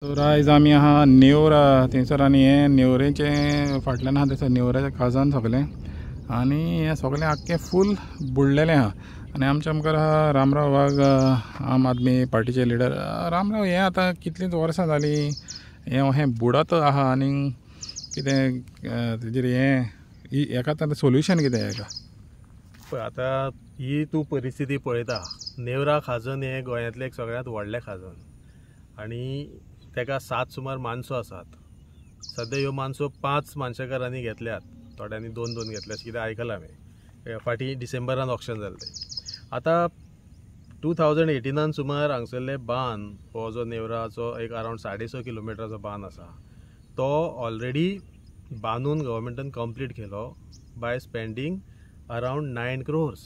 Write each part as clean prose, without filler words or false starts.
तर आयज आमी आहा नेवरा थंयसर आनी हे नेवरेचे फाटल्यान आहा थंयसर नेवराच्या काजन सगळें आनी हें सगळें आख्खें फूल बुडलेलें आहा। आनी आमचे मुखार आहा रामराव वाघ, आम आदमी पार्टीचे लिडर। रामराव, हें आतां कितलींच वर्सां जालीं हें बुडत आहा आनी कितें तेजेर हेका आतां सोल्युशन कितें हेका? पळय, आतां ही तूं परिस्थिती पळयता, नेवरा खाजन हें गोंयांतलें एक सगळ्यांत व्हडलें खाजन आनी तेका 7 सुमार माणसो आसात। सद्या ह्यो माणसो 5 मानशेकारांनी घेतल्यात, थोड्यांनी 2-2 घेतल्या अशें कितें आयकलां हांवें। फाटीं डिसेंबरान ऑक्शन जालें तें। आतां 2018 सुमार हांगसरले बांद, हो जो नेवराचो एक अरावंड 6.5 किलोमिटराचो बांद आसा, तो ऑलरेडी बांदून गव्हर्मेंटान कंप्लीट केलो bye spending around 9 crores।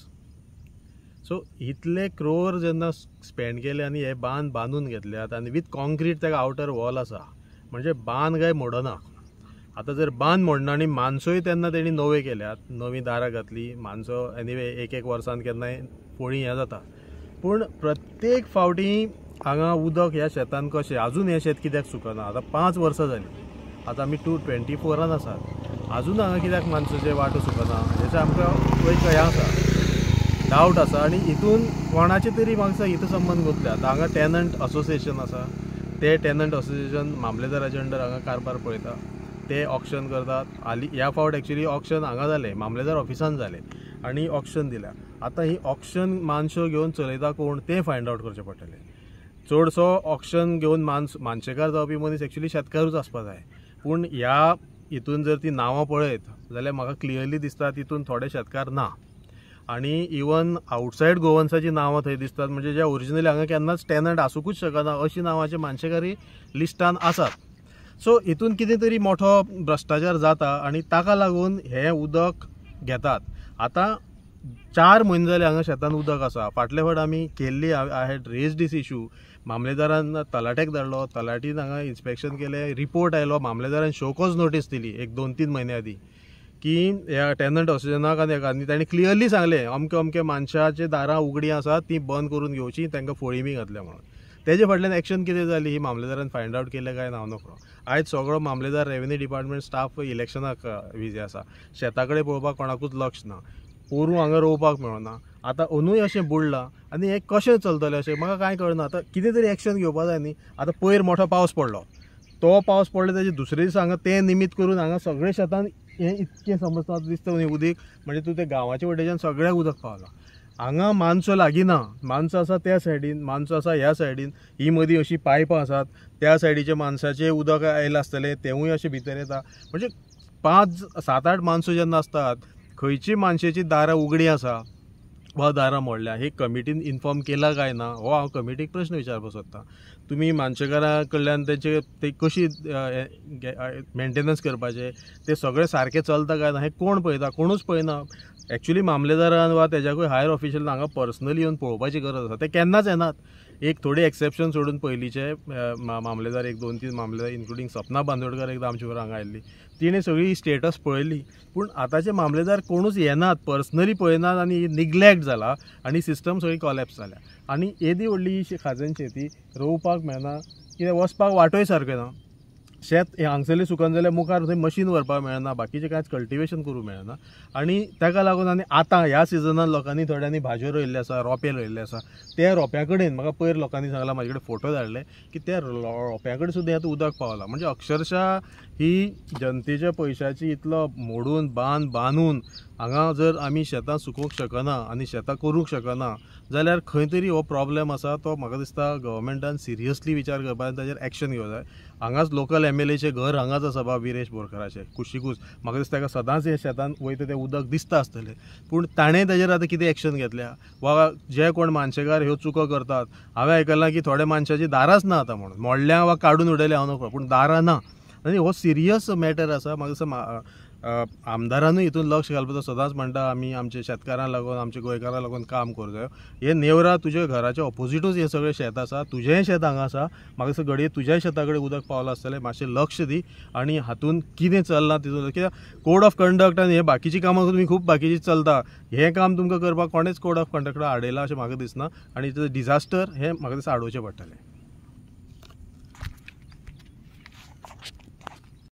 So इतले क्रोर जेन्ना स्पेंड केले आनी हे बांद बांदून घेतल्यात आनी विथ कॉन्क्रीट तेका आउटर वॉल आसा, म्हणजे बांद काय मोडना। आतां जर बांद मोडना आनी माणसोय तेन्ना तेणी नवे केल्यात, नवीं दारां घातली, माणसो एनिवे एक वर्सान केन्नाय पोळी हें जाता, पूण प्रत्येक फावटी हांगा उदक ह्या शेतान कशें, अजून हें शेत कित्याक सुकना? आतां 5 वर्सां जालीं, आतां आमी 2024 आसात, अजून हांगा कित्याक माणसाचे वाटो सुकना हेचें आमकां एक हें आसा, डावट आसा। आनी हितून कोणाचे तरी म्हाका हितू संबंद गुंतल्यात। हांगा टेनंट असोसिएशन आसा, ते टेनंट असोसिएशन मामलेदाराचे अंडर हांगा कारभार पळयता, ते ऑक्शन करतात। हालीं ह्या फावट एक्चुअली ऑक्शन हांगा जालें, मामलेदार ऑफिसान जालें आनी ऑक्शन दिल्या। आतां ही ऑक्शन मानशो घेवन चलयता कोण तें फायंड आउट करचें पडटलें। चडसो ऑक्शन घेवन मानशेकार जावपी मनीस एक्चुअली शेतकारूच आसपाक जाय, पूण ह्या हितून जर ती नांवां पळयत जाल्यार म्हाका क्लियरली दिसता तितून थोडे शेतकार ना। आनी इवन आउटसायड गोवन्साची नांवां थंय दिसतात, म्हणजे जे ओरिजिनली हांगा केन्नाच टेनंट आसूंकूच शकना अशी नांवाचे मानशेकारी लिस्टान आसात। सो हितून कितें तरी मोठो भ्रश्टाचार जाता आनी ताका लागून हें उदक घेतात। आतां 4 म्हयने जाले हांगा शेतान उदक आसा। फाटले फावट आमी केल्ली, I had raise this issue, मामलेदारान तलाट्याक धाडलो, तलाटीन हांगा इन्स्पेक्शन केलें, रिपोर्ट आयलो, मामलेदारान शो कॉज नोटीस दिली एक 2-3 म्हयने आदीं की ह्या टेनंट असोसिएशनाक आनी तांणी क्लियरली सांगलें अमके अमके मानशाचे दारां उगडीं आसात, ती बंद करून घेवची, तांकां फळी बी घातल्या म्हणून। तेजे फाटल्यान एक्शन कितें जाली ही मामलेदारान फायंड आउट केलें काय ना नकळो। आयज सगळो मामलेदार, रेव्हेन्यू डिपार्टमेंट स्टाफ इलेक्शनाक बिजी आसा, शेता कडेन पळोवपाक कोणाकूच लक्ष ना, पोरूं हांगा रोवपाक मेळना। आतां अंदूय अशें बुडलां आनी हें कशें चलतलें अशें म्हाका कांय कळना। आतां कितें तरी एक्शन घेवपा जाय न्ही। आतां पयर मोठो पावस पडलो, तो पावस पडलो तेजे दुसरे दीस हांगा तें निमित्त करून हांगा सगळे शेतान हें इतकें समजता दिसता न्ही उदीक, म्हणजे तूं तें गांवाच्या वटेच्यान सगळ्याक उदक पावलां। हांगा माणसो लागीं ना, माणसो आसा त्या सायडीन, माणसो आसा ह्या सायडीन, ही मदीं अशीं पायपां आसात, त्या सायडीच्या माणसाचें उदक आयलां आसतलें तेंवूय अशें भितर येता। म्हणजे 5-7-8 माणसो जेन्ना आसतात, खंयची माणशेची दारां उगडीं आसा वा दारां मोडल्या हे कमिटीन इन्फॉर्म केला काय ना, हो हांव कमिटीक प्रश्न विचारपाक सोदतां। तुमी मानशेकारां कडल्यान ते कशी मेंटेनन्स करपाचे, ते सगळें सारकें चलता काय ना हें कोण पळयता? कोणूच पळयना। एक्चुअली मामलेदारान वा तेज्याकूय हायर ऑफिशियल हांगा पर्सनली येवन पळोवपाची गरज आसा, ते केन्नाच येनात। एक थोडी एक्सेप्शन सोडून पयलींचे मामलेदार, एक 2-3 मामलेदार इन्क्लुडींग सपना बांदोडकर एकदां आमचे बरोबर हांगा आयिल्ली, तिणें सगळी स्टेटस पळयली, पूण आतांचे मामलेदार कोणूच येनात, पर्सनली पळयनात आनी निग्लेक्ट जाला आनी सिस्टम सगळी कॉलॅप्स जाल्या। आनी येदी व्हडली ही खाजन शेती, रोवपाक मेळना, कित्याक वचपाक वाटोय सारके ना, शेत हांगसरलें सुकन जाल्यार मुखार थंय मशीन व्हरपाक मेळना, बाकीचें कांयच कल्टिवेशन करूंक मेळना। आनी ताका लागून आनी आतां ह्या सिजनान लोकांनी थोड्यांनी भाज्यो रोयल्ले आसा, रोंपे रोयल्ले आसा, त्या रोंप्या कडेन म्हाका पयर लोकांनी सांगलां, म्हाजे कडेन फोटो धाडले की त्या रोंप्या कडेन सुद्दां आतां उदक पावलां। म्हणजे अक्षरशः ही जनतेच्या पयशांची इतलो मोडून बांदून हांगा जर आमी शेतां सुकोवंक शकना आनी शेतां करूंक शकना जाल्यार खंय तरी हो प्रॉब्लेम आसा, तो म्हाका दिसता गव्हर्मेंटान सिरियसली विचार करपाक जाय, ताचेर एक्शन घेवंक जाय। हांगाच लोकल MLAचें घर हांगाच आसा बाबा विरेश बोरकाराचें कुशिकूच, म्हाका दिसता ताका सदांच हे शेतान वयता तें उदक दिसता आसतलें, पूण ताणें ताचेर आतां कितें एक्शन घेतल्या? वा जे कोण मानशेकार ह्यो चुको करतात, हांवें आयकलां की थोड्या मानशाची दारांच ना आतां म्हणून, मोडल्या वा काडून उडयल्या हांव नकळो, पूण दारां ना। आनी हो सिरियस मॅटर आसा। म्हाका दिसता आमदारानूय हितून लक्ष घालपाचो। सदांच म्हणटा आमी आमच्या शेतकारांक लागून, आमच्या गोंयकारांक लागून काम करूं जाय। हे नेवरा तुज्या घराच्या ऑपोजिटूच हे सगळें शेत आसा, तुजेंय शेत हांगा आसा, म्हाका दिसता घडये तुज्याय शेता कडेन उदक पावलां आसतलें, मातशें लक्ष दी आनी हातून कितें चलना तितून, कित्याक कोड ऑफ कंडक्ट आनी हे बाकीचीं कामां तुमी खूब बाकीचीं चलता, हें काम तुमकां करपाक कोणेच कोड ऑफ कंडक्टाक आडयलां अशें म्हाका दिसना। आनी डिझास्टर हें म्हाका दिसता आडोवचें पडटलें।